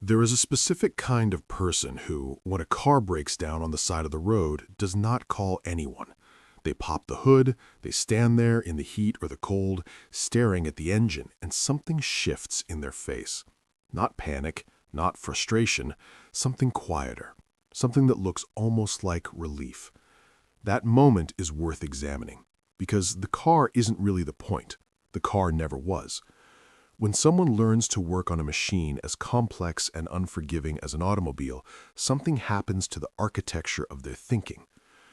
There is a specific kind of person who, when a car breaks down on the side of the road, does not call anyone. They pop the hood, they stand there in the heat or the cold, staring at the engine, and something shifts in their face. Not panic, not frustration, something quieter, something that looks almost like relief. That moment is worth examining, because the car isn't really the point. The car never was. When someone learns to work on a machine as complex and unforgiving as an automobile, something happens to the architecture of their thinking.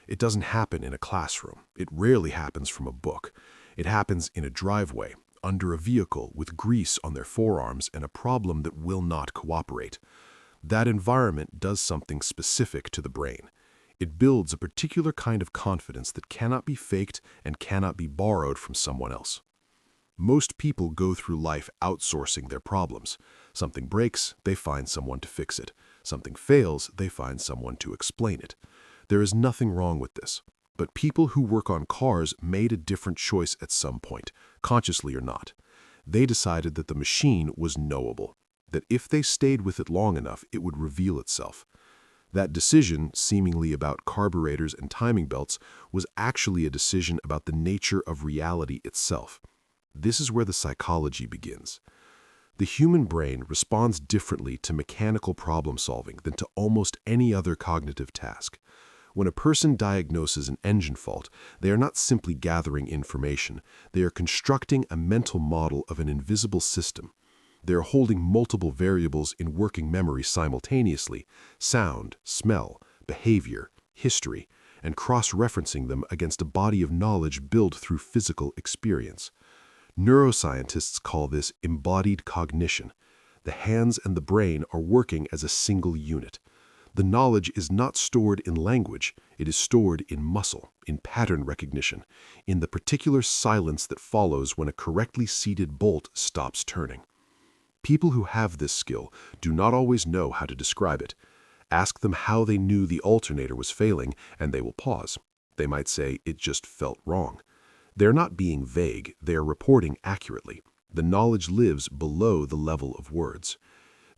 It doesn't happen in a classroom. It rarely happens from a book. It happens in a driveway, under a vehicle, with grease on their forearms and a problem that will not cooperate. That environment does something specific to the brain. It builds a particular kind of confidence that cannot be faked and cannot be borrowed from someone else. Most people go through life outsourcing their problems. Something breaks, they find someone to fix it. Something fails, they find someone to explain it. There is nothing wrong with this. But people who work on cars made a different choice at some point, consciously or not. They decided that the machine was knowable, that if they stayed with it long enough, it would reveal itself. That decision, seemingly about carburetors and timing belts, was actually a decision about the nature of reality itself. This is where the psychology begins. The human brain responds differently to mechanical problem solving than to almost any other cognitive task. When a person diagnoses an engine fault, they are not simply gathering information. They are constructing a mental model of an invisible system. They are holding multiple variables in working memory simultaneously: sound, smell, behavior, history, and cross-referencing them against a body of knowledge built through physical experience. Neuroscientists call this embodied cognition. The hands and the brain are working as a single unit. The knowledge is not stored in language, it is stored in muscle, in pattern recognition, in the particular silence that follows when a correctly seated bolt stops turning. People who have this skill do not always know how to describe it. Ask them how they knew the alternator was failing, and they will pause. They might say, "It just felt wrong." They're not being vague, they are reporting accurately. The knowledge lives below the level of words.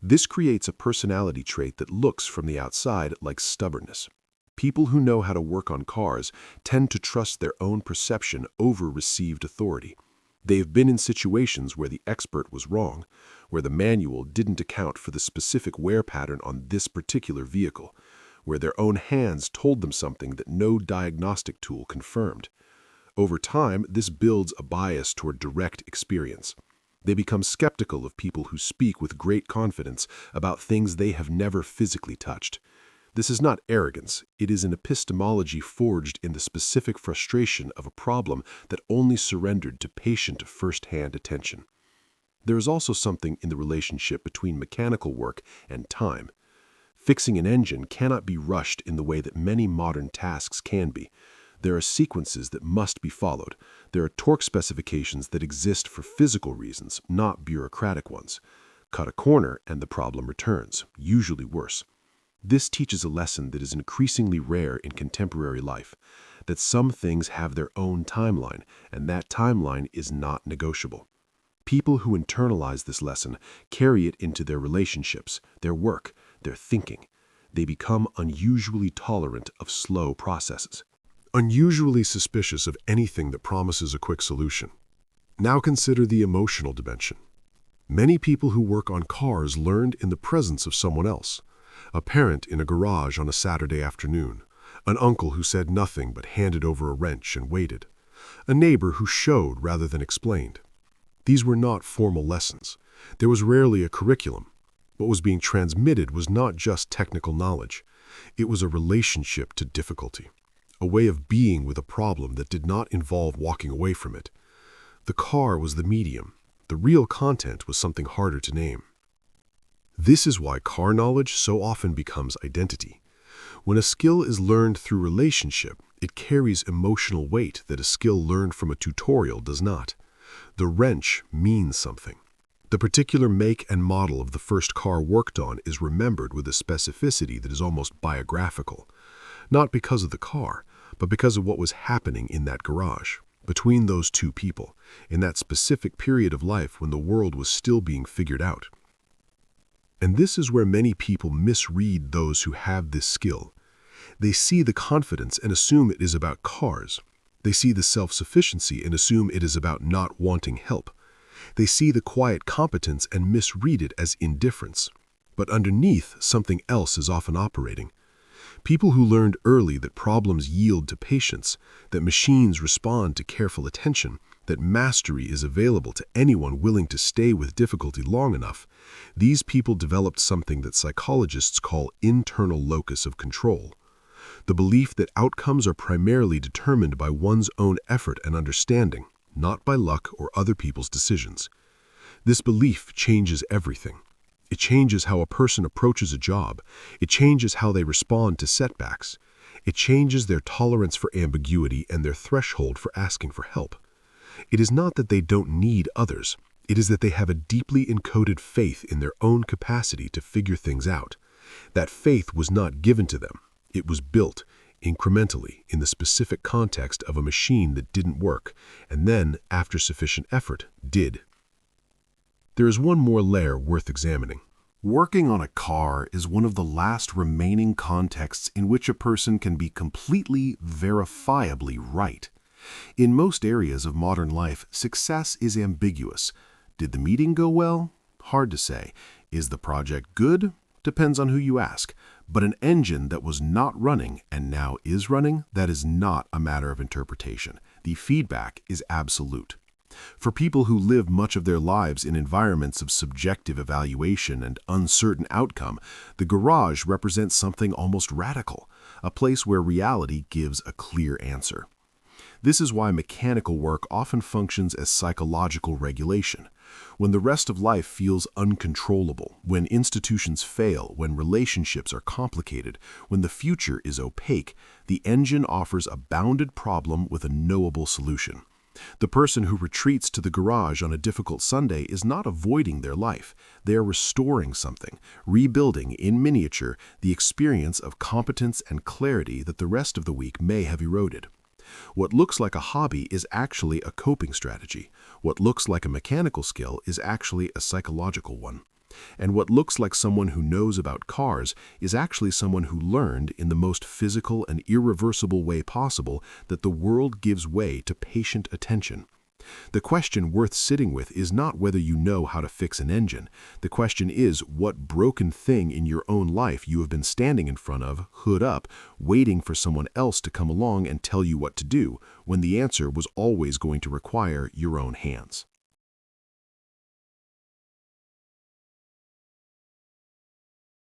This creates a personality trait that looks from the outside like stubbornness. People who know how to work on cars tend to trust their own perception over received authority. They've been in situations where the expert was wrong, where the manual didn't account for the specific wear pattern on this particular vehicle, where their own hands told them something that no diagnostic tool confirmed. Over time, this builds a bias toward direct experience. They become skeptical of people who speak with great confidence about things they have never physically touched. This is not arrogance, it is an epistemology forged in the specific frustration of a problem that only surrendered to patient first-hand attention. There is also something in the relationship between mechanical work and time. Fixing an engine cannot be rushed in the way that many modern tasks can be. There are sequences that must be followed. There are torque specifications that exist for physical reasons, not bureaucratic ones. Cut a corner and the problem returns, usually worse. This teaches a lesson that is increasingly rare in contemporary life, that some things have their own timeline, and that timeline is not negotiable. People who internalize this lesson carry it into their relationships, their work, their thinking. They become unusually tolerant of slow processes, unusually suspicious of anything that promises a quick solution. Now consider the emotional dimension. Many people who work on cars learned in the presence of someone else. A parent in a garage on a Saturday afternoon. An uncle who said nothing but handed over a wrench and waited. A neighbor who showed rather than explained. These were not formal lessons. There was rarely a curriculum. What was being transmitted was not just technical knowledge. It was a relationship to difficulty. A way of being with a problem that did not involve walking away from it. The car was the medium. The real content was something harder to name. This is why car knowledge so often becomes identity. When a skill is learned through relationship, it carries emotional weight that a skill learned from a tutorial does not. The wrench means something. The particular make and model of the first car worked on is remembered with a specificity that is almost biographical. Not because of the car, but because of what was happening in that garage, between those two people, in that specific period of life when the world was still being figured out. And this is where many people misread those who have this skill. They see the confidence and assume it is about cars. They see the self-sufficiency and assume it is about not wanting help. They see the quiet competence and misread it as indifference. But underneath, something else is often operating. People who learned early that problems yield to patience, that machines respond to careful attention, that mastery is available to anyone willing to stay with difficulty long enough, these people developed something that psychologists call internal locus of control. The belief that outcomes are primarily determined by one's own effort and understanding, not by luck or other people's decisions. This belief changes everything. It changes how a person approaches a job. It changes how they respond to setbacks. It changes their tolerance for ambiguity and their threshold for asking for help. It is not that they don't need others. It is that they have a deeply encoded faith in their own capacity to figure things out. That faith was not given to them. It was built, incrementally, in the specific context of a machine that didn't work, and then, after sufficient effort, did. There is one more layer worth examining. Working on a car is one of the last remaining contexts in which a person can be completely, verifiably right. In most areas of modern life, success is ambiguous. Did the meeting go well? Hard to say. Is the project good? Depends on who you ask. But an engine that was not running and now is running, that is not a matter of interpretation. The feedback is absolute. For people who live much of their lives in environments of subjective evaluation and uncertain outcome, the garage represents something almost radical, a place where reality gives a clear answer. This is why mechanical work often functions as psychological regulation. When the rest of life feels uncontrollable, when institutions fail, when relationships are complicated, when the future is opaque, the engine offers a bounded problem with a knowable solution. The person who retreats to the garage on a difficult Sunday is not avoiding their life. They are restoring something, rebuilding in miniature the experience of competence and clarity that the rest of the week may have eroded. What looks like a hobby is actually a coping strategy. What looks like a mechanical skill is actually a psychological one. And what looks like someone who knows about cars is actually someone who learned in the most physical and irreversible way possible that the world gives way to patient attention. The question worth sitting with is not whether you know how to fix an engine. The question is what broken thing in your own life you have been standing in front of, hood up, waiting for someone else to come along and tell you what to do, when the answer was always going to require your own hands.